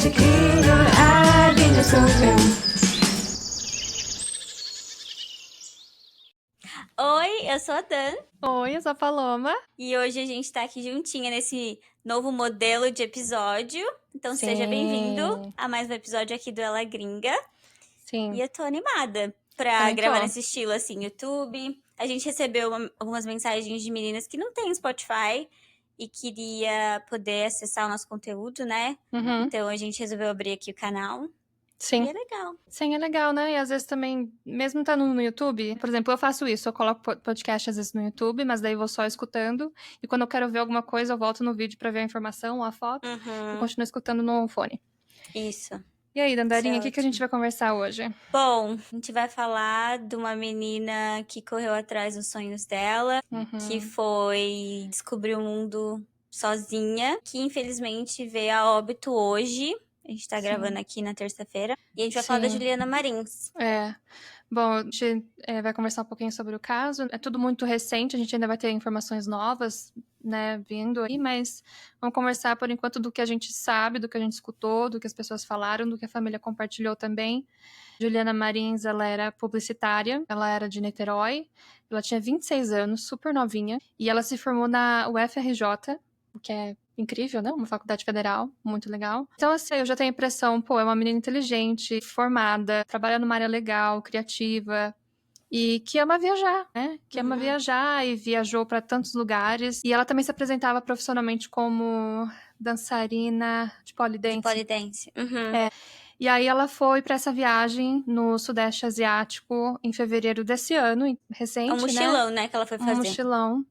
Oi, eu sou a Dan. Oi, eu sou a Paloma. E hoje a gente tá aqui juntinha nesse novo modelo de episódio. Então seja bem-vindo a mais um episódio aqui do Ela Gringa. Sim. E eu tô animada pra Também gravar tô. nesse estilo, assim, YouTube. A gente recebeu algumas mensagens de meninas que não têm Spotify e queria poder acessar o nosso conteúdo, né? Uhum. Então a gente resolveu abrir aqui o canal. Sim. E é legal. Sim, é legal, né? E às vezes também, mesmo estando no YouTube, por exemplo, eu faço isso, eu coloco podcast às vezes no YouTube, mas daí eu vou só escutando. E quando eu quero ver alguma coisa, eu volto no vídeo pra ver a informação ou a foto e continuo escutando no fone. Isso. E aí, Dandarinha, o Isso é que a gente vai conversar hoje? Bom, a gente vai falar de uma menina que correu atrás dos sonhos dela, que foi descobrir o mundo sozinha, que infelizmente veio a óbito hoje. A gente tá gravando aqui na terça-feira. E a gente vai falar da Juliana Marins. Bom, a gente vai conversar um pouquinho sobre o caso. É tudo muito recente, a gente ainda vai ter informações novas, né, vindo aí, mas vamos conversar por enquanto do que a gente sabe, do que a gente escutou, do que as pessoas falaram, do que a família compartilhou também. Juliana Marins, ela era publicitária, ela era de Niterói, ela tinha 26 anos, super novinha, e ela se formou na UFRJ, o que é incrível, né? Uma faculdade federal, muito legal. Então, assim, eu já tenho a impressão, é uma menina inteligente, formada, trabalha numa área legal, criativa, e que ama viajar, né? Que ama viajar e viajou para tantos lugares. E ela também se apresentava profissionalmente como dançarina de polidense. De polidense. E aí ela foi para essa viagem no Sudeste Asiático em fevereiro desse ano, recente, É um mochilão, né, que ela foi fazer. Um mochilão,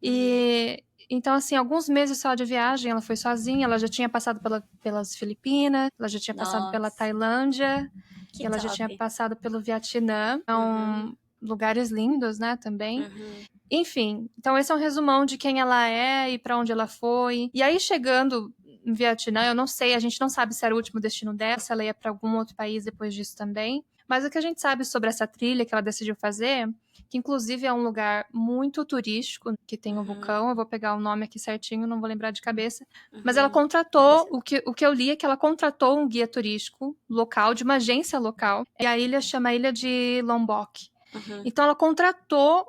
E então, assim, alguns meses só de viagem, ela foi sozinha, ela já tinha passado pelas Filipinas, ela já tinha passado pela Tailândia, Que ela já tinha passado pelo Vietnã. São lugares lindos, né, também. Enfim, então esse é um resumão de quem ela é e para onde ela foi. E aí, chegando no Vietnã, eu não sei, a gente não sabe se era o último destino dela, se ela ia para algum outro país depois disso também. Mas o que a gente sabe sobre essa trilha que ela decidiu fazer, que inclusive é um lugar muito turístico, que tem um vulcão, eu vou pegar o nome aqui certinho, não vou lembrar de cabeça, mas ela contratou, o que eu li é que ela contratou um guia turístico local, de uma agência local, e a ilha chama Ilha de Lombok. Então ela contratou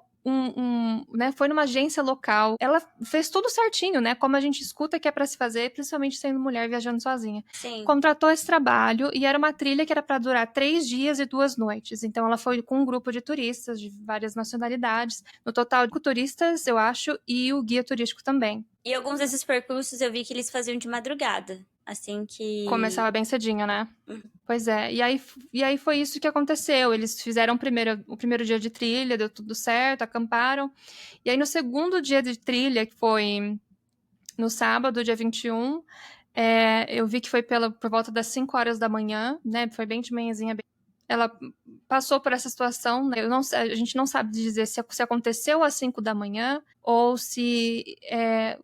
né, foi numa agência local. Ela fez tudo certinho, né? Como a gente escuta que é pra se fazer, principalmente sendo mulher viajando sozinha. Sim. Contratou esse trabalho e era uma trilha que era pra durar 3 dias e 2 noites. Então ela foi com um grupo de turistas de várias nacionalidades. No total, de turistas, eu acho, e o guia turístico também. E alguns desses percursos eu vi que eles faziam de madrugada. Assim que... Começava bem cedinho, né? Pois é. E aí foi isso que aconteceu. Eles fizeram o primeiro dia de trilha, deu tudo certo, acamparam. E aí no segundo dia de trilha, que foi no sábado, dia 21, eu vi que foi por volta das 5 horas da manhã, né? Foi bem de manhãzinha. Ela passou por essa situação, né? A gente não sabe dizer se aconteceu às 5 da manhã ou se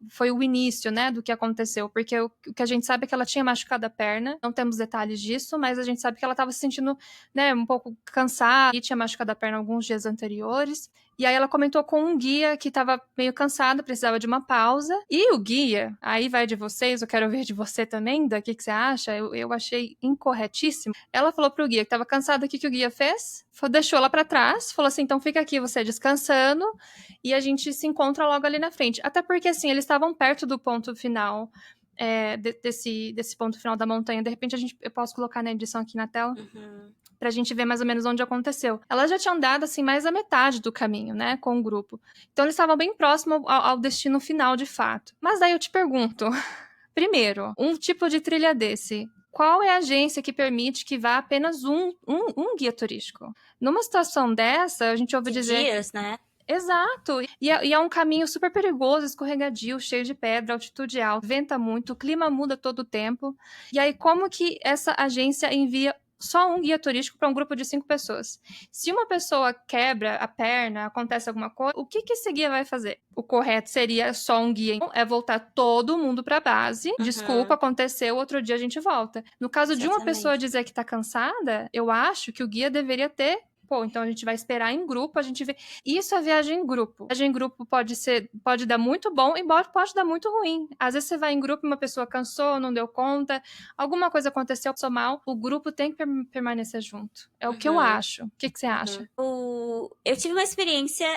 foi o início, né, do que aconteceu. Porque o que a gente sabe é que ela tinha machucado a perna, não temos detalhes disso, mas a gente sabe que ela estava se sentindo, né, um pouco cansada e tinha machucado a perna alguns dias anteriores. E aí ela comentou com um guia que estava meio cansado, precisava de uma pausa. E o guia, aí vai de vocês, eu quero ver de você também, o que você acha? Eu achei incorretíssimo. Ela falou pro guia que estava cansada, o que o guia fez? Deixou ela para trás, falou assim, então fica aqui você descansando e a gente se encontra logo ali na frente. Até porque, assim, eles estavam perto do ponto final, desse ponto final da montanha. De repente, eu posso colocar na edição aqui na tela. Pra gente ver mais ou menos onde aconteceu. Ela já tinha andado, assim, mais da metade do caminho, né, com o grupo. Então, eles estavam bem próximos ao destino final, de fato. Mas daí eu te pergunto, primeiro, um tipo de trilha desse, qual é a agência que permite que vá apenas um guia turístico? Numa situação dessa, a gente ouve dizer... dias, né? Exato. E é um caminho super perigoso, escorregadio, cheio de pedra, altitude alta, venta muito, o clima muda todo o tempo. E aí, como que essa agência envia só um guia turístico para um grupo de 5 pessoas? Se uma pessoa quebra a perna, acontece alguma coisa, o que esse guia vai fazer? O correto seria só um guia, é voltar todo mundo para a base. Desculpa, aconteceu, outro dia a gente volta. No caso de uma pessoa dizer que tá cansada, eu acho que o guia deveria ter Pô, então a gente vai esperar em grupo, a gente vê. Isso é viagem em grupo. Viagem em grupo pode dar muito bom, embora pode dar muito ruim. Às vezes você vai em grupo e uma pessoa cansou, não deu conta, alguma coisa aconteceu, passou mal. O grupo tem que permanecer junto. É o que eu acho. O que você acha? Eu tive uma experiência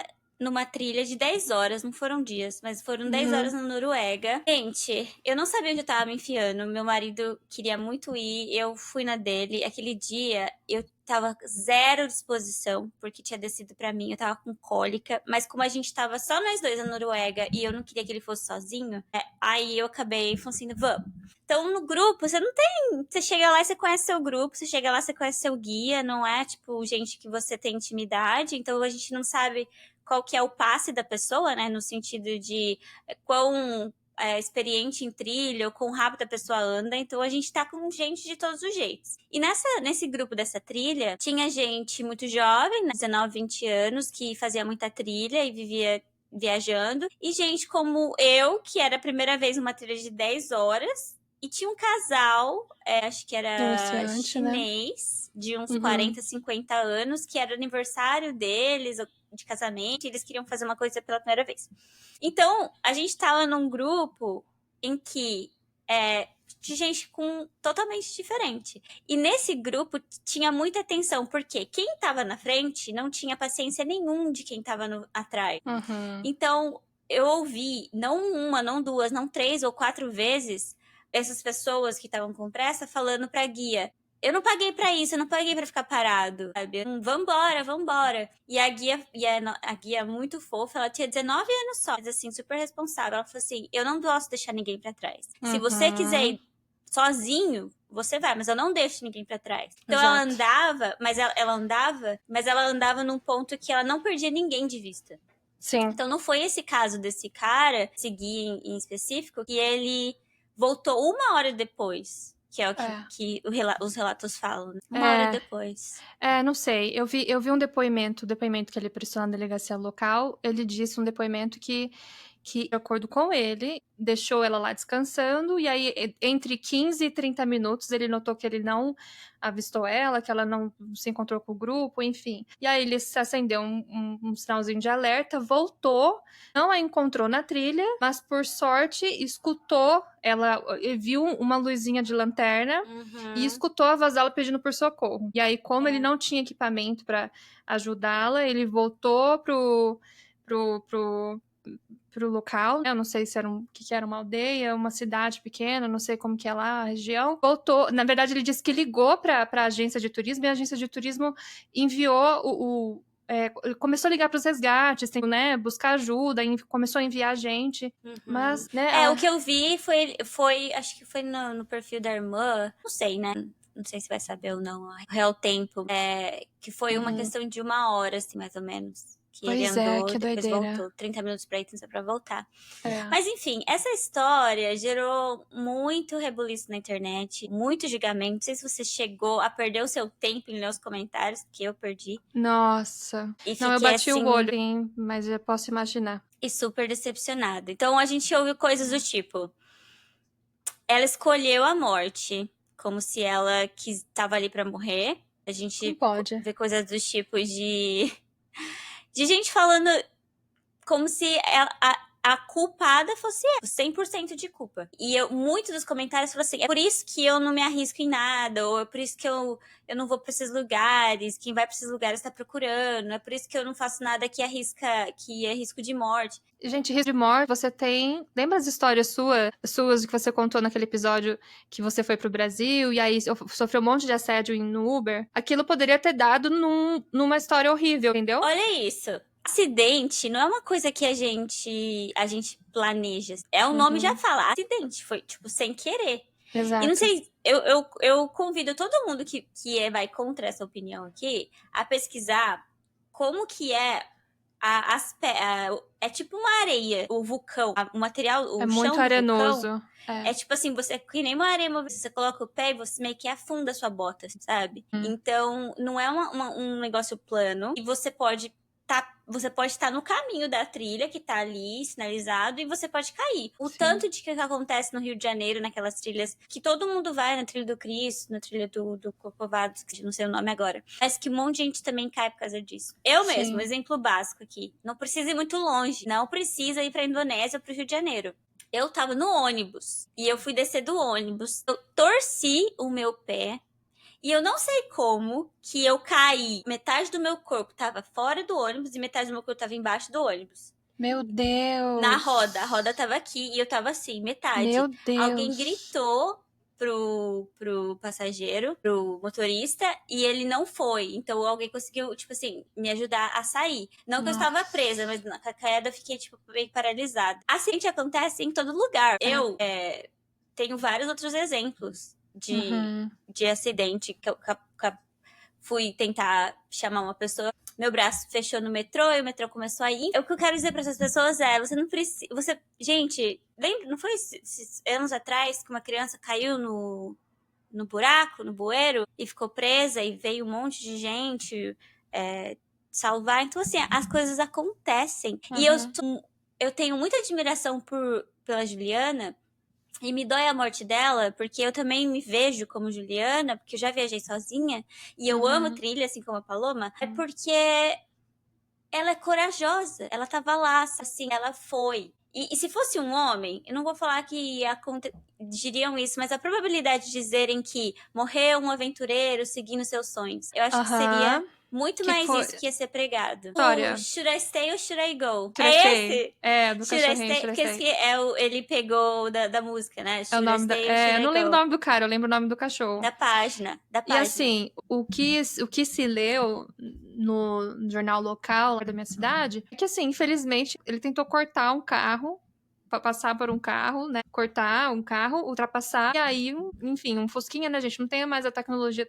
numa trilha de 10 horas, não foram dias, mas foram 10 horas na Noruega. Gente, eu não sabia onde eu tava me enfiando. Meu marido queria muito ir, eu fui na dele. Aquele dia eu tava zero disposição, porque tinha descido pra mim, eu tava com cólica, mas como a gente tava só nós dois na Noruega e eu não queria que ele fosse sozinho, aí eu acabei falando assim, vamos. Então, no grupo, você não tem. Você chega lá e você conhece seu grupo, você chega lá e você conhece seu guia, não é tipo gente que você tem intimidade, então a gente não sabe qual que é o passe da pessoa, né? No sentido de quão experiente em trilha ou quão rápido a pessoa anda. Então a gente tá com gente de todos os jeitos. E nesse grupo dessa trilha, tinha gente muito jovem, né, 19, 20 anos, que fazia muita trilha e vivia viajando. E gente como eu, que era a primeira vez numa trilha de 10 horas. E tinha um casal, acho que era Iniciante, chinês, de uns 40, 50 anos, que era aniversário deles, de casamento, e eles queriam fazer uma coisa pela primeira vez. Então, a gente tava num grupo em que de gente totalmente diferente. E nesse grupo tinha muita tensão, porque quem tava na frente não tinha paciência nenhum de quem tava atrás. Então, eu ouvi, não uma, não duas, não 3 ou 4 vezes, essas pessoas que estavam com pressa falando pra guia: eu não paguei pra isso, eu não paguei pra ficar parado, sabe? Vambora, vambora. E a guia muito fofa, ela tinha 19 anos só, mas assim, super responsável. Ela falou assim: eu não posso deixar ninguém pra trás. Se você quiser ir sozinho, você vai, mas eu não deixo ninguém pra trás. Então ela andava, mas ela andava num ponto que ela não perdia ninguém de vista. Sim. Então não foi esse caso desse cara, esse guia em específico, que ele voltou 1 hora depois. Que é o que os relatos falam. 1 hora depois. Não sei. Eu vi um depoimento que ele prestou na delegacia local. Ele disse um depoimento que, de acordo com ele, deixou ela lá descansando. E aí, entre 15 e 30 minutos, ele notou que ele não avistou ela, que ela não se encontrou com o grupo, enfim. E aí, ele se acendeu um sinalzinho de alerta, voltou, não a encontrou na trilha, mas, por sorte, escutou ela, viu uma luzinha de lanterna e escutou a voz dela pedindo por socorro. E aí, como ele não tinha equipamento para ajudá-la, ele voltou pro local. Eu não sei se era que era uma aldeia, uma cidade pequena, não sei como que é lá a região. Voltou, na verdade ele disse que ligou para a agência de turismo e a agência de turismo enviou começou a ligar para os resgates, né, buscar ajuda, começou a enviar gente, mas, né... O que eu vi foi acho que foi no perfil da irmã, não sei, né, não sei se vai saber ou não, o real tempo, que foi uma questão de 1 hora, assim, mais ou menos. Que ele andou, que depois doideira. voltou. 30 minutos pra ir, 30 pra voltar. Mas enfim, essa história gerou muito rebuliço na internet, muito julgamento. Não sei se você chegou a perder o seu tempo em ler os comentários, que eu perdi. Nossa. Não, eu bati o olho, sim, mas eu posso imaginar. E super decepcionada. Então a gente ouve coisas do tipo: ela escolheu a morte, como se ela estava ali pra morrer. A gente vê coisas do tipo de gente falando como se a culpada fosse eu, 100% de culpa. E muitos dos comentários falam assim: é por isso que eu não me arrisco em nada, ou é por isso que eu não vou pra esses lugares, quem vai pra esses lugares tá procurando, é por isso que eu não faço nada que é risco de morte. Gente, risco de morte, você tem... Lembra as histórias suas que você contou naquele episódio que você foi pro Brasil e aí sofreu um monte de assédio no Uber? Aquilo poderia ter dado numa história horrível, entendeu? Olha isso. Acidente não é uma coisa que a gente planeja. O nome já fala. Acidente. Foi, tipo, sem querer. Exato. E não sei, eu convido todo mundo que vai contra essa opinião aqui a pesquisar como que é é tipo uma areia, o vulcão, o material, o chão muito arenoso. Vulcão, é tipo assim, você que nem uma areia, você coloca o pé e você meio que afunda a sua bota, sabe? Então, não é um negócio plano e você pode você pode estar no caminho da trilha que tá ali, sinalizado, e você pode cair. O Sim. tanto de que acontece no Rio de Janeiro, naquelas trilhas, que todo mundo vai, na trilha do Cristo, na trilha do Corcovado, que não sei o nome agora, mas que um monte de gente também cai por causa disso. Eu mesmo, exemplo básico aqui, não precisa ir muito longe, não precisa ir pra Indonésia ou pro Rio de Janeiro. Eu tava no ônibus, e eu fui descer do ônibus, eu torci o meu pé, e eu não sei como que eu caí. Metade do meu corpo tava fora do ônibus e metade do meu corpo tava embaixo do ônibus. Meu Deus! Na roda. A roda tava aqui e eu tava assim, metade. Meu Deus! Alguém gritou pro passageiro, pro motorista, e ele não foi. Então alguém conseguiu, tipo assim, me ajudar a sair. Não que eu estava presa, mas na queda eu fiquei, tipo, meio paralisada. Acidente acontece em todo lugar. Eu tenho vários outros exemplos de acidente que eu fui tentar chamar uma pessoa, meu braço fechou no metrô e o metrô começou a ir. O que eu quero dizer para essas pessoas é, você não precisa, gente, lembra, não foi anos atrás que uma criança caiu no buraco, no bueiro, e ficou presa e veio um monte de gente salvar. Então, assim, as coisas acontecem. E eu tenho muita admiração pela Juliana. E me dói a morte dela, porque eu também me vejo como Juliana, porque eu já viajei sozinha, e eu amo trilha, assim como a Paloma, é porque ela é corajosa, ela tava lá, assim, ela foi. E se fosse um homem, eu não vou falar que diriam isso, mas a probabilidade de dizerem que morreu um aventureiro seguindo seus sonhos, eu acho que seria muito mais isso que ia ser pregado. História. Should I stay or should I go? Should I stay? Esse? É, do Should cachorrinho, I stay? Porque esse ele pegou da música, né? É o nome eu não lembro o nome do cara, eu lembro o nome do cachorro. Da página. E assim, o que se leu no jornal local da minha cidade é que, assim, infelizmente, ele tentou cortar um carro, passar por um carro, né? Cortar um carro, ultrapassar, e aí, enfim, um fusquinha, né, gente? Não tem mais a tecnologia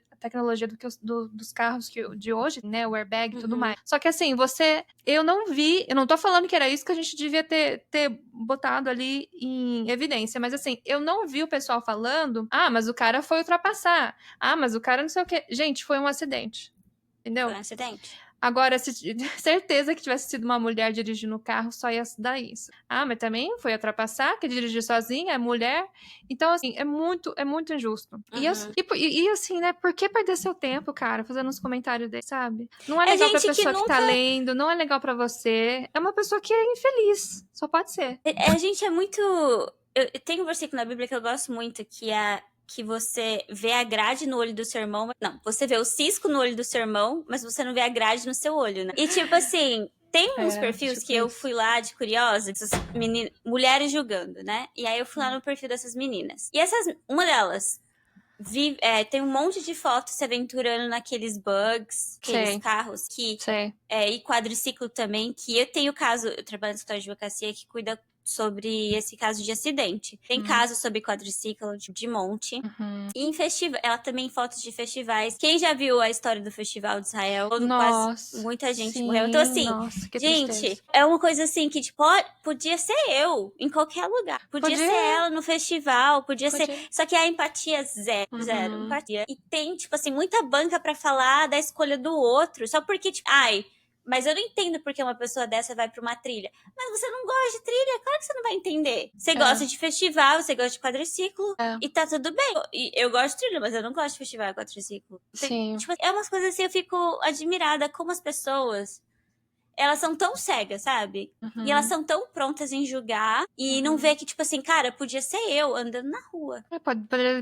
dos carros de hoje, né? O airbag e tudo mais. Só que, assim, eu não tô falando que era isso que a gente devia ter botado ali em evidência, mas, assim, eu não vi o pessoal falando, mas o cara foi ultrapassar, mas o cara não sei o quê. Gente, foi um acidente. Entendeu? Foi um acidente. Agora, certeza que tivesse sido uma mulher dirigindo o carro, só ia dar isso. Mas também foi ultrapassar, que dirigir sozinha, é mulher. Então, assim, é muito injusto. E assim, né, por que perder seu tempo, cara, fazendo uns comentários desses, sabe? Não é legal pra pessoa que tá lendo, não é legal pra você. É uma pessoa que é infeliz. Só pode ser. A gente é muito... Eu tenho um versículo na Bíblia que eu gosto muito, que é que você vê a grade no olho do seu irmão. Não, você vê o cisco no olho do seu irmão, mas você não vê a grade no seu olho, né? E tipo assim, tem uns perfis que eu fui lá de curiosa, essas mulheres julgando, né? E aí eu fui lá no perfil dessas meninas. E uma delas tem um monte de fotos se aventurando naqueles bugs, aqueles carros e quadriciclo também, que eu tenho caso, eu trabalho no escritório de advocacia que cuida sobre esse caso de acidente. Tem casos sobre quadriciclo de monte. E em festival, ela também fotos de festivais. Quem já viu a história do Festival de Israel? Nossa, muita gente morreu. Então, assim, gente, é uma coisa assim que, tipo, podia ser eu em qualquer lugar. Podia ser ela no festival, podia ser. Só que a empatia zero empatia. E tem, tipo assim, muita banca pra falar da escolha do outro. Só porque, tipo, mas eu não entendo porque uma pessoa dessa vai pra uma trilha. Mas você não gosta de trilha? Claro que você não vai entender. Você gosta de festival, você gosta de quadriciclo. E tá tudo bem. Eu gosto de trilha, mas eu não gosto de festival e quadriciclo. Sim. Tipo, é umas coisas assim, eu fico admirada como as pessoas... Elas são tão cegas, sabe? E elas são tão prontas em julgar. E não vê que, tipo assim, cara, podia ser eu andando na rua.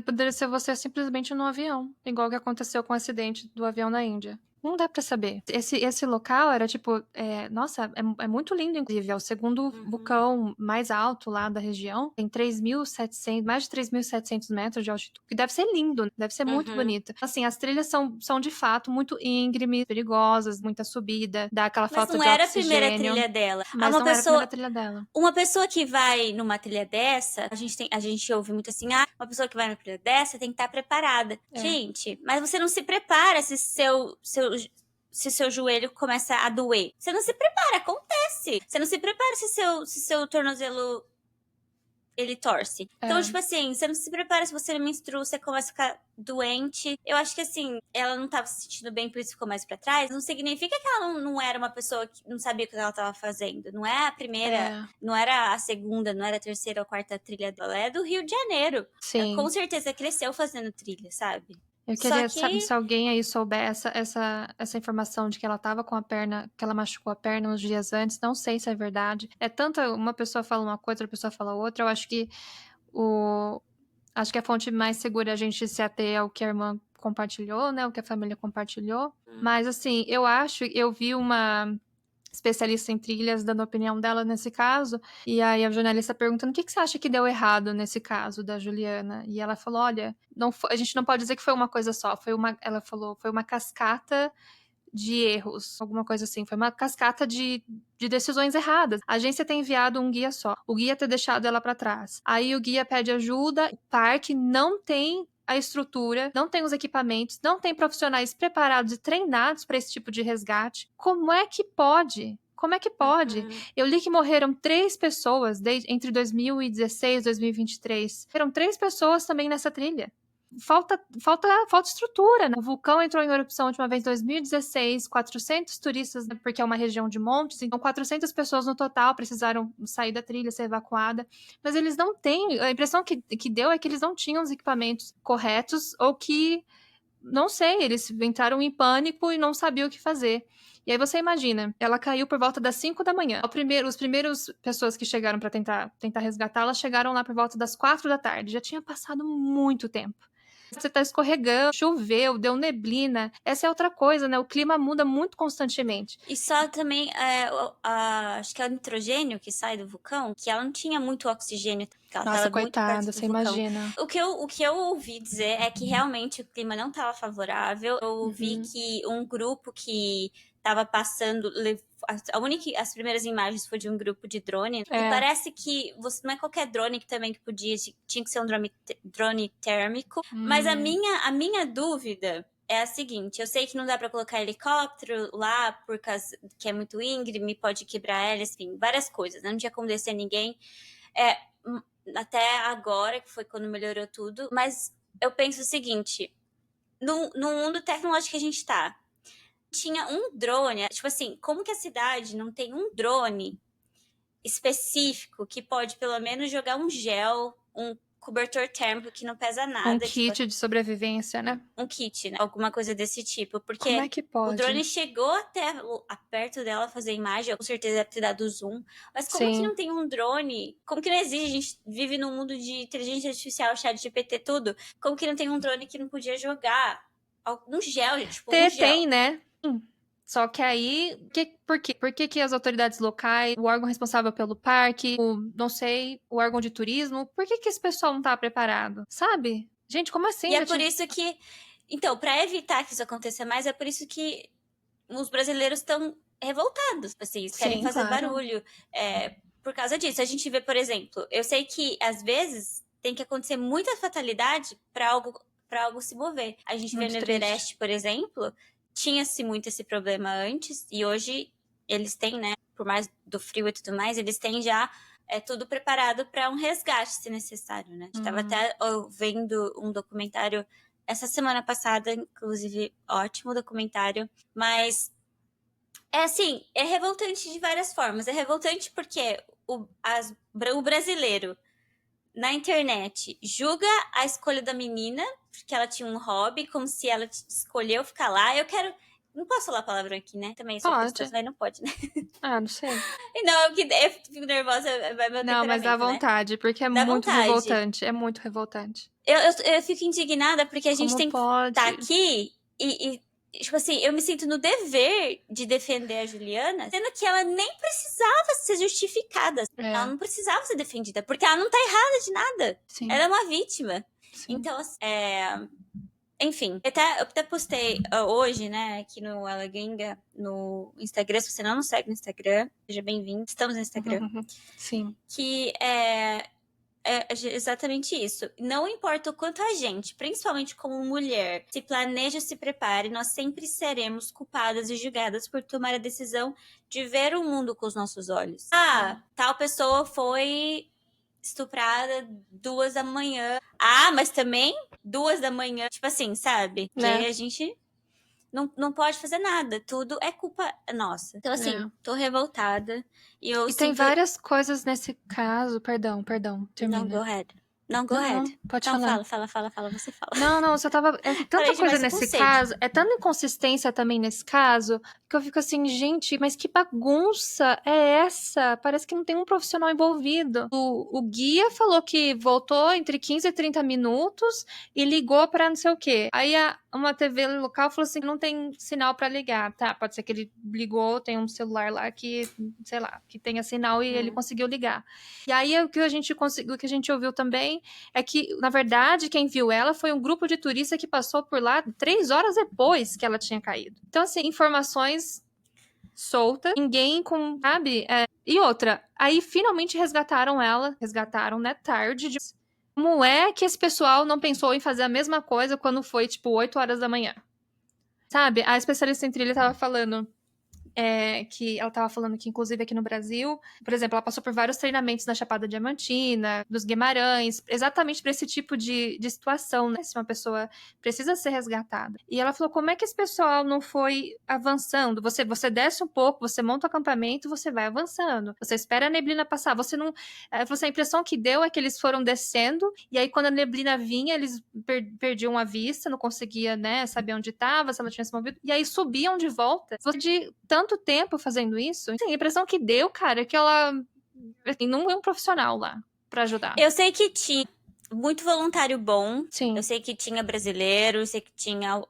Poderia ser você simplesmente no avião. Igual que aconteceu com o acidente do avião na Índia. Não dá pra saber. Esse local era tipo... nossa, é muito lindo, inclusive. É o segundo vulcão mais alto lá da região. Tem 3.700... Mais de 3.700 metros de altitude. Que deve ser lindo. Deve ser muito bonito. Assim, as trilhas são de fato muito íngremes, perigosas, muita subida. Dá aquela falta de oxigênio. Mas não era a primeira trilha dela. Mas não era a primeira trilha dela. Uma pessoa que vai numa trilha dessa... A gente ouve muito assim... uma pessoa que vai numa trilha dessa tem que estar preparada. Gente, mas você não se prepara se seu joelho começa a doer. Você não se prepara, acontece. Você não se prepara se seu tornozelo ele torce. Então, tipo assim, você não se prepara, se você não menstrua, você começa a ficar doente. Eu acho que, assim, ela não tava se sentindo bem, por isso ficou mais pra trás. Não significa que ela não era uma pessoa que não sabia o que ela tava fazendo. Não é a primeira, não era a segunda, não era a terceira ou quarta trilha dela. Ela é do Rio de Janeiro. Ela, com certeza cresceu fazendo trilha, sabe? Eu queria saber se alguém aí souber essa informação de que ela tava com a perna, que ela machucou a perna uns dias antes. Não sei se é verdade. É tanto uma pessoa fala uma coisa, outra pessoa fala outra. Eu acho que a fonte mais segura é a gente se ater ao que a irmã compartilhou, né? O que a família compartilhou. Mas, assim, eu vi uma especialista em trilhas dando a opinião dela nesse caso, e aí a jornalista perguntando o que você acha que deu errado nesse caso da Juliana, e ela falou, olha, a gente não pode dizer que foi uma coisa só, ela falou, foi uma cascata de erros, alguma coisa assim, foi uma cascata de decisões erradas. A agência tem enviado um guia só, o guia ter deixado ela para trás, aí o guia pede ajuda, o parque não tem a estrutura, não tem os equipamentos, não tem profissionais preparados e treinados para esse tipo de resgate. Como é que pode? Como é que pode? Eu li que morreram 3 pessoas entre 2016 e 2023. Morreram 3 pessoas também nessa trilha. Falta estrutura, né? O vulcão entrou em erupção a última vez em 2016, 400 turistas, né, porque é uma região de montes, então 400 pessoas no total precisaram sair da trilha, ser evacuada, mas eles não têm, a impressão que deu é que eles não tinham os equipamentos corretos, ou que, não sei, eles entraram em pânico e não sabiam o que fazer. E aí você imagina, ela caiu por volta das 5 da manhã. Os primeiros pessoas que chegaram para tentar resgatá-la chegaram lá por volta das 4 da tarde. Já tinha passado muito tempo. Você tá escorregando, choveu, deu neblina. Essa é outra coisa, né? O clima muda muito constantemente. E só também, acho que é o nitrogênio que sai do vulcão, que ela não tinha muito oxigênio. Ela Nossa, tava coitada, muito perto do você vulcão. imagina. O que eu ouvi dizer é que realmente o clima não estava favorável. Eu ouvi que um grupo que estava passando, as primeiras imagens foi de um grupo de drone. E parece que não é qualquer drone que também que podia, tinha que ser um drone térmico. Mas a minha dúvida é a seguinte, eu sei que não dá pra colocar helicóptero lá, por causa que é muito íngreme, pode quebrar hélice, enfim, várias coisas, né? Não tinha como descer ninguém. Até agora, que foi quando melhorou tudo, mas eu penso o seguinte, no mundo tecnológico que a gente tá, tinha um drone, tipo assim, como que a cidade não tem um drone específico que pode pelo menos jogar um gel, um cobertor térmico que não pesa nada. Um kit de sobrevivência, né? Um kit, né? Alguma coisa desse tipo. Porque como é que pode? O drone chegou até perto dela fazer imagem, com certeza deve ter dado zoom. Mas como que não tem um drone? Como que não existe? A gente vive num mundo de inteligência artificial, chat GPT, tudo. Como que não tem um drone que não podia jogar algum gel, tipo, um gel? Tem, né? Só que aí, por quê? Por que as autoridades locais, o órgão responsável pelo parque, não sei, o órgão de turismo, por que esse pessoal não tá preparado? Sabe? Gente, como assim? E é por isso que... Então, pra evitar que isso aconteça mais, é por isso que os brasileiros estão revoltados, assim, eles querem fazer barulho. Por causa disso, a gente vê, por exemplo, eu sei que às vezes tem que acontecer muita fatalidade para algo se mover. A gente vê no Everest, por exemplo, tinha-se muito esse problema antes, e hoje eles têm, né, por mais do frio e tudo mais, eles têm já tudo preparado para um resgate, se necessário, né? A gente estava até vendo um documentário essa semana passada, inclusive, ótimo documentário, mas assim, é revoltante de várias formas. É revoltante porque o brasileiro na internet julga a escolha da menina, porque ela tinha um hobby, como se ela escolheu ficar lá. Não posso falar palavrão aqui, né? Também sou cristã, mas não pode, né? Não sei. Não, eu fico nervosa, vai meu temperamento, não, mas dá vontade, né? Porque é muito revoltante. É muito revoltante. Eu fico indignada porque a gente como tem pode? que estar aqui e tipo assim, eu me sinto no dever de defender a Juliana, sendo que ela nem precisava ser justificada. Ela não precisava ser defendida, porque ela não tá errada de nada. Sim. Ela é uma vítima. Sim. Então, enfim, eu até postei hoje, né, aqui no Ela Gringa, no Instagram. Se você não nos segue no Instagram, seja bem-vindo. Estamos no Instagram. Sim. Que é exatamente isso. Não importa o quanto a gente, principalmente como mulher, se planeja, se prepare, nós sempre seremos culpadas e julgadas por tomar a decisão de ver o mundo com os nossos olhos. Tal pessoa foi estuprada 2 da manhã. Ah, mas também 2 da manhã. Tipo assim, sabe? Que aí a gente não pode fazer nada. Tudo é culpa nossa. Então, assim, tô revoltada. E tem várias coisas nesse caso. Perdão, termina. Não, go ahead. Não, go ahead. Pode não, falar. Fala, você fala. Não, você tava. É tanta coisa nesse caso, é tanta inconsistência também nesse caso, que eu fico assim, gente, mas que bagunça é essa? Parece que não tem um profissional envolvido. O guia falou que voltou entre 15 e 30 minutos e ligou pra não sei o quê. Aí uma TV local falou assim: não tem sinal pra ligar. Tá, pode ser que ele ligou, tem um celular lá que, sei lá, que tenha sinal e ele conseguiu ligar. E aí o que a gente ouviu também é que, na verdade, quem viu ela foi um grupo de turistas que passou por lá 3 horas depois que ela tinha caído. Então, assim, informações soltas, ninguém com, sabe? E outra, aí finalmente resgataram ela, né, tarde. Como é que esse pessoal não pensou em fazer a mesma coisa quando foi, tipo, 8 horas da manhã? Sabe? A especialista em trilha tava falando que ela estava falando que, inclusive, aqui no Brasil, por exemplo, ela passou por vários treinamentos na Chapada Diamantina, dos Guimarães, exatamente para esse tipo de situação, né? Se uma pessoa precisa ser resgatada. E ela falou, como é que esse pessoal não foi avançando? Você desce um pouco, você monta o acampamento, você vai avançando. Você espera a neblina passar. Você não... a impressão que deu é que eles foram descendo, e aí quando a neblina vinha, eles perdiam a vista, não conseguia, né, saber onde estava, se ela tinha se movido, e aí subiam de volta. De tanto tempo fazendo isso, assim, a impressão que deu, cara, é que ela assim, não é um profissional lá pra ajudar. Eu sei que tinha muito voluntário bom. Sim. Eu sei que tinha brasileiro, eu sei que tinha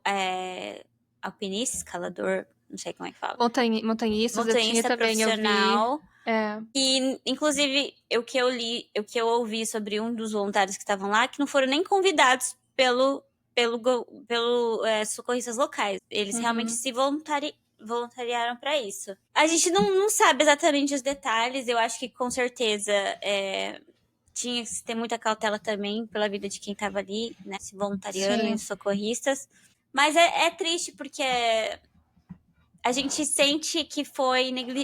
alpinista, escalador, não sei como é que fala. Montanhista também, profissional. E, inclusive, o que eu ouvi sobre um dos voluntários que estavam lá, que não foram nem convidados pelo socorristas locais. Eles realmente se voluntariaram para isso. A gente não sabe exatamente os detalhes. Eu acho que com certeza tinha que ter muita cautela também pela vida de quem estava ali, né? Se voluntariando e os socorristas. Mas é triste porque a gente sente que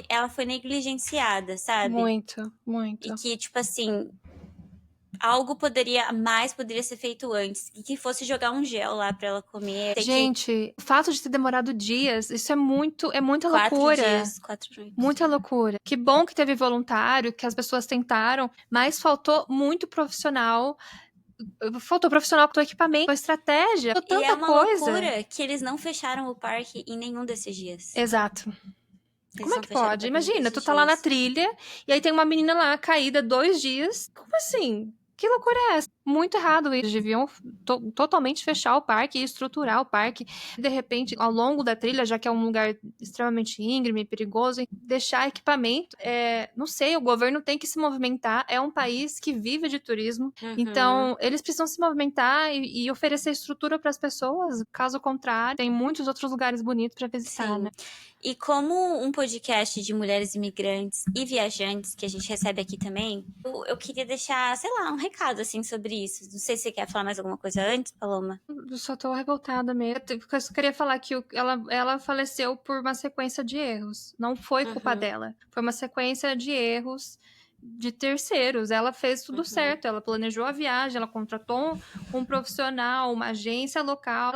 ela foi negligenciada, sabe? Muito. E que, tipo assim, algo poderia ser feito antes. E que fosse jogar um gel lá pra ela comer. Gente, o fato de ter demorado dias, isso é muita 4 loucura. 4 noites. Muita loucura. Que bom que teve voluntário, que as pessoas tentaram, mas faltou muito profissional. Faltou profissional com o equipamento, com a estratégia, tanta e é uma coisa. Loucura que eles não fecharam o parque em nenhum desses dias. Exato. Como é que pode? Imagina, tu tá dias. lá na trilha e aí tem uma menina lá caída 2 dias. Como assim? Que loucura é essa? Muito errado. Eles deviam totalmente fechar o parque e estruturar o parque. De repente, ao longo da trilha, já que é um lugar extremamente íngreme e perigoso, deixar equipamento. Não sei, o governo tem que se movimentar. É um país que vive de turismo. Então, eles precisam se movimentar e oferecer estrutura para as pessoas. Caso contrário, tem muitos outros lugares bonitos para visitar, né? E como um podcast de mulheres imigrantes e viajantes que a gente recebe aqui também, eu queria deixar, sei lá, um recado assim sobre isso. Não sei se você quer falar mais alguma coisa antes, Paloma. Eu só tô revoltada mesmo. Eu só queria falar que ela faleceu por uma sequência de erros. Não foi culpa dela. Foi uma sequência de erros de terceiros. Ela fez tudo certo. Ela planejou a viagem, ela contratou um profissional, uma agência local.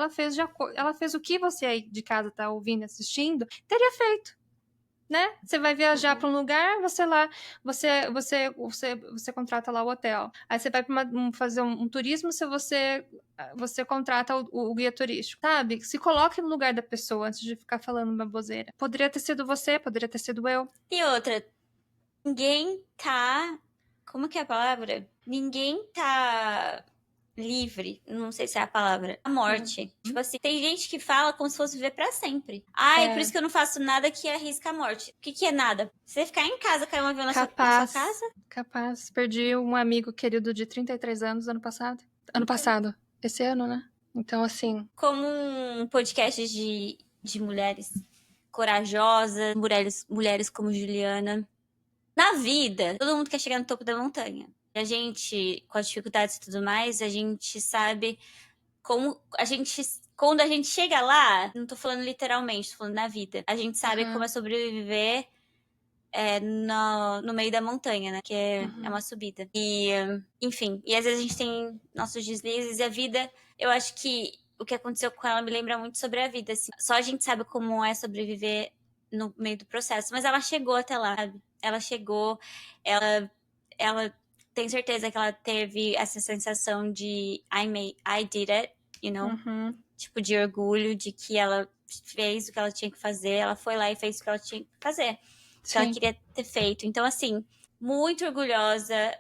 Ela fez o que você aí de casa tá ouvindo, assistindo, teria feito. Né? Você vai viajar para um lugar, você contrata lá o hotel. Aí você vai fazer um turismo, você contrata o guia turístico, sabe? Se coloque no lugar da pessoa antes de ficar falando uma bozeira. Poderia ter sido você, poderia ter sido eu. E outra, ninguém tá... Como que é a palavra? Ninguém tá livre, não sei se é a palavra, a morte. Tipo assim, tem gente que fala como se fosse viver pra sempre. Por isso que eu não faço nada que arrisca a morte. O que é nada? Você ficar em casa, cair um avião na sua casa? Capaz. Perdi um amigo querido de 33 anos ano passado. Ano passado. Esse ano, né? Então, assim... Como um podcast de mulheres corajosas, mulheres como Juliana. Na vida, todo mundo quer chegar no topo da montanha. A gente, com as dificuldades e tudo mais, a gente sabe como quando a gente chega lá, não tô falando literalmente, tô falando na vida, a gente sabe como é sobreviver no meio da montanha, né? Que é uma subida. E, enfim, e às vezes a gente tem nossos deslizes e a vida, eu acho que o que aconteceu com ela me lembra muito sobre a vida, assim. Só a gente sabe como é sobreviver no meio do processo, mas ela chegou até lá, sabe? Ela chegou, ela tem certeza que ela teve essa sensação de I did it, you know? Tipo, de orgulho, de que ela fez o que ela tinha que fazer, ela foi lá e fez o que ela tinha que fazer. Que ela queria ter feito. Então, assim, muito orgulhosa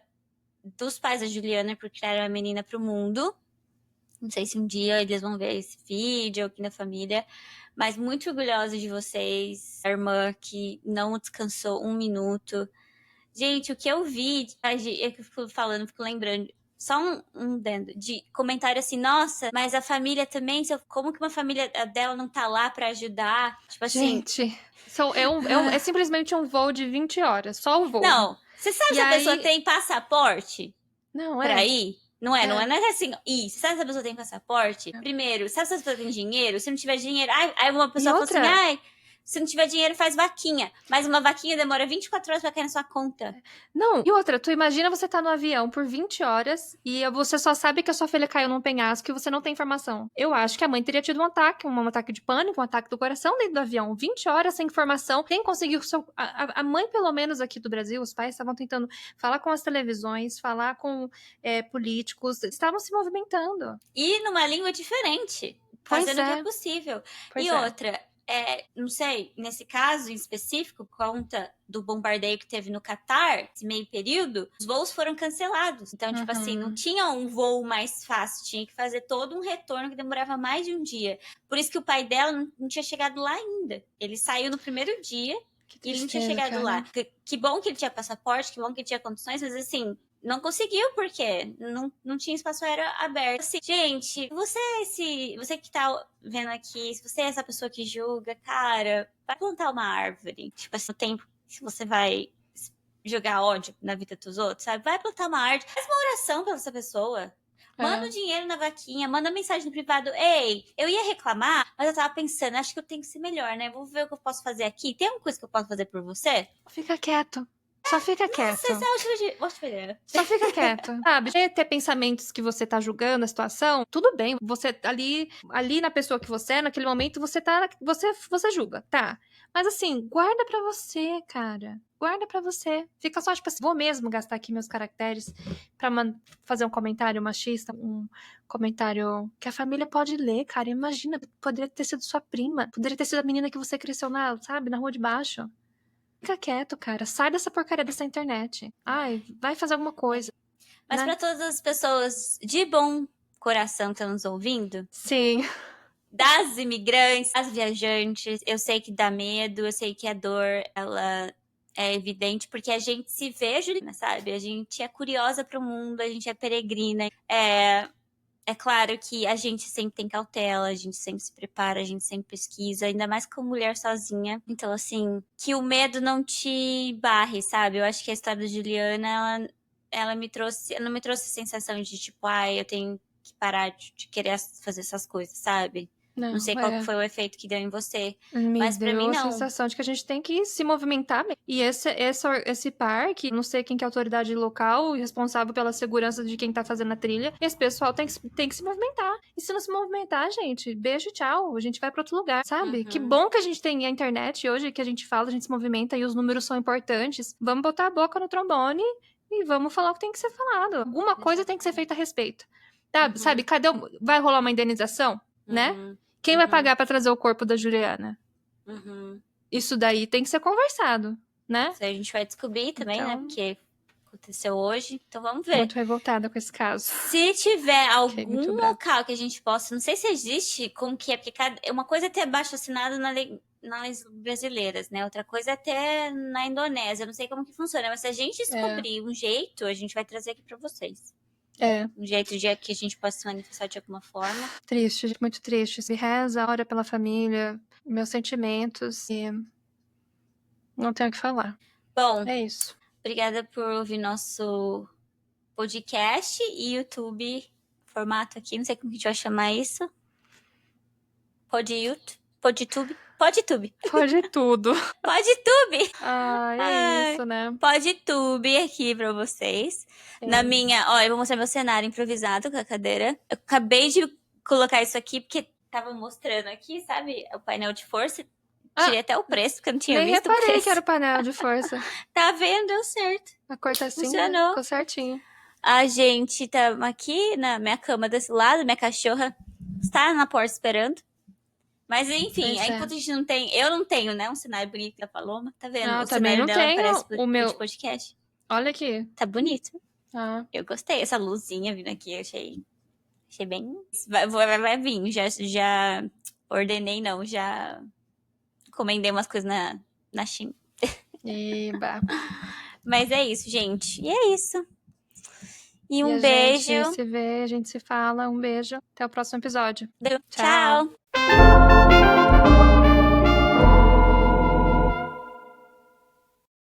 dos pais da Juliana por criar uma menina pro mundo. Não sei se um dia eles vão ver esse vídeo aqui na família, mas muito orgulhosa de vocês, a irmã que não descansou um minuto. Gente, o que eu vi, eu fico falando, fico lembrando, só um dentro de comentário assim, nossa, mas a família também, como que uma família dela não tá lá pra ajudar? Tipo assim. Gente, é simplesmente um voo de 20 horas, só o voo. Não, você sabe se a pessoa tem passaporte pra ir? Não é assim, você sabe se a pessoa tem passaporte? Primeiro, sabe se a pessoa tem dinheiro? Se não tiver dinheiro, aí uma pessoa fala assim, se não tiver dinheiro, faz vaquinha. Mas uma vaquinha demora 24 horas pra cair na sua conta. Não, e outra, tu imagina você tá no avião por 20 horas e você só sabe que a sua filha caiu num penhasco e você não tem informação. Eu acho que a mãe teria tido um ataque de pânico, um ataque do coração dentro do avião. 20 horas sem informação, quem conseguiu... A mãe, pelo menos aqui do Brasil, os pais estavam tentando falar com as televisões, falar com políticos, estavam se movimentando. E numa língua diferente, fazendo o que é possível. Outra... não sei, nesse caso em específico, conta do bombardeio que teve no Catar, esse meio período, os voos foram cancelados. Então, tipo assim, não tinha um voo mais fácil, tinha que fazer todo um retorno que demorava mais de um dia. Por isso que o pai dela não tinha chegado lá ainda. Ele saiu no primeiro dia e ele não tinha chegado lá. Que bom que ele tinha passaporte, que bom que ele tinha condições, mas assim, não conseguiu, porque não tinha espaço aéreo aberto. Assim, gente, você que tá vendo aqui, se você é essa pessoa que julga, cara, vai plantar uma árvore. Tipo assim, o tempo que você vai jogar ódio na vida dos outros, sabe? Vai plantar uma árvore. Faz uma oração pela essa pessoa. Manda o dinheiro na vaquinha, manda mensagem no privado. Ei, eu ia reclamar, mas eu tava pensando, acho que eu tenho que ser melhor, né? Vou ver o que eu posso fazer aqui. Tem alguma coisa que eu posso fazer por você? Fica quieto. Só fica quieto. Só fica quieto. Sabe? Ter pensamentos que você tá julgando a situação, tudo bem. Você ali na pessoa que você é, naquele momento, você julga, tá? Mas assim, guarda pra você, cara. Guarda pra você. Fica só, tipo assim, vou mesmo gastar aqui meus caracteres pra fazer um comentário machista, um comentário que a família pode ler, cara. Imagina, poderia ter sido sua prima, poderia ter sido a menina que você cresceu na rua de baixo. Fica quieto, cara. Sai dessa porcaria dessa internet. Ai, vai fazer alguma coisa. Mas pra todas as pessoas de bom coração que estão nos ouvindo... Sim. Das imigrantes, das viajantes, eu sei que dá medo, eu sei que a dor, ela é evidente, porque a gente se vê, Juliana, sabe? A gente é curiosa pro mundo, a gente é peregrina. É claro que a gente sempre tem cautela, a gente sempre se prepara, a gente sempre pesquisa, ainda mais como mulher sozinha. Então, assim, que o medo não te barre, sabe? Eu acho que a história da Juliana, ela não me trouxe a sensação de tipo, eu tenho que parar de querer fazer essas coisas, sabe? Não sei qual foi o efeito que deu em você. Mas pra mim, não. Me deu a sensação de que a gente tem que se movimentar. E esse parque, não sei quem que é a autoridade local responsável pela segurança de quem tá fazendo a trilha, esse pessoal tem que se movimentar. E se não se movimentar, gente, beijo, tchau. A gente vai pra outro lugar, sabe? Que bom que a gente tem a internet hoje, que a gente fala, a gente se movimenta e os números são importantes. Vamos botar a boca no trombone e vamos falar o que tem que ser falado. Alguma coisa tem que ser feita a respeito. Sabe? Vai rolar uma indenização, né? Quem vai pagar pra trazer o corpo da Juliana? Isso daí tem que ser conversado, né? Isso aí a gente vai descobrir também, né? Porque aconteceu hoje. Então vamos ver. Muito revoltada com esse caso. Se tiver algum local que a gente possa... Não sei se existe como que é, porque uma coisa é ter abaixo-assinado nas leis brasileiras, né? Outra coisa é ter na Indonésia. Eu não sei como que funciona, mas se a gente descobrir um jeito, a gente vai trazer aqui pra vocês. Um jeito de que a gente possa se manifestar de alguma forma. Triste, muito triste. Se reza, ora pela família, meus sentimentos e não tenho o que falar. Bom, é isso. Obrigada por ouvir nosso podcast e YouTube, formato aqui, não sei como que a gente vai chamar isso. PodTube. Pode tube. Pode tudo. Pode tube. É isso, né? Pode tube aqui pra vocês. Na minha... Ó, eu vou mostrar meu cenário improvisado com a cadeira. Eu acabei de colocar isso aqui porque tava mostrando aqui, sabe? O painel de força. Tirei até o preço, porque eu não tinha Nem visto o reparei preço. que era o painel de força. Tá vendo? Deu certo. A cor tá assim, Funcionou. ficou certinho. A gente tá aqui na minha cama desse lado. Minha cachorra está na porta esperando. Mas enfim, enquanto a gente não tem... Eu não tenho, né? Um cenário bonito da Paloma. Tá vendo? Não, o também cenário não dela tenho parece o meu... de podcast. Olha aqui. Tá bonito. Eu gostei. Essa luzinha vindo aqui, eu achei bem... Vai vir. Já ordenei, não. Já encomendei umas coisas na China. Eba. Mas é isso, gente. E é isso. E um a beijo. gente se vê, a gente se fala. Um beijo. Até o próximo episódio. Tchau.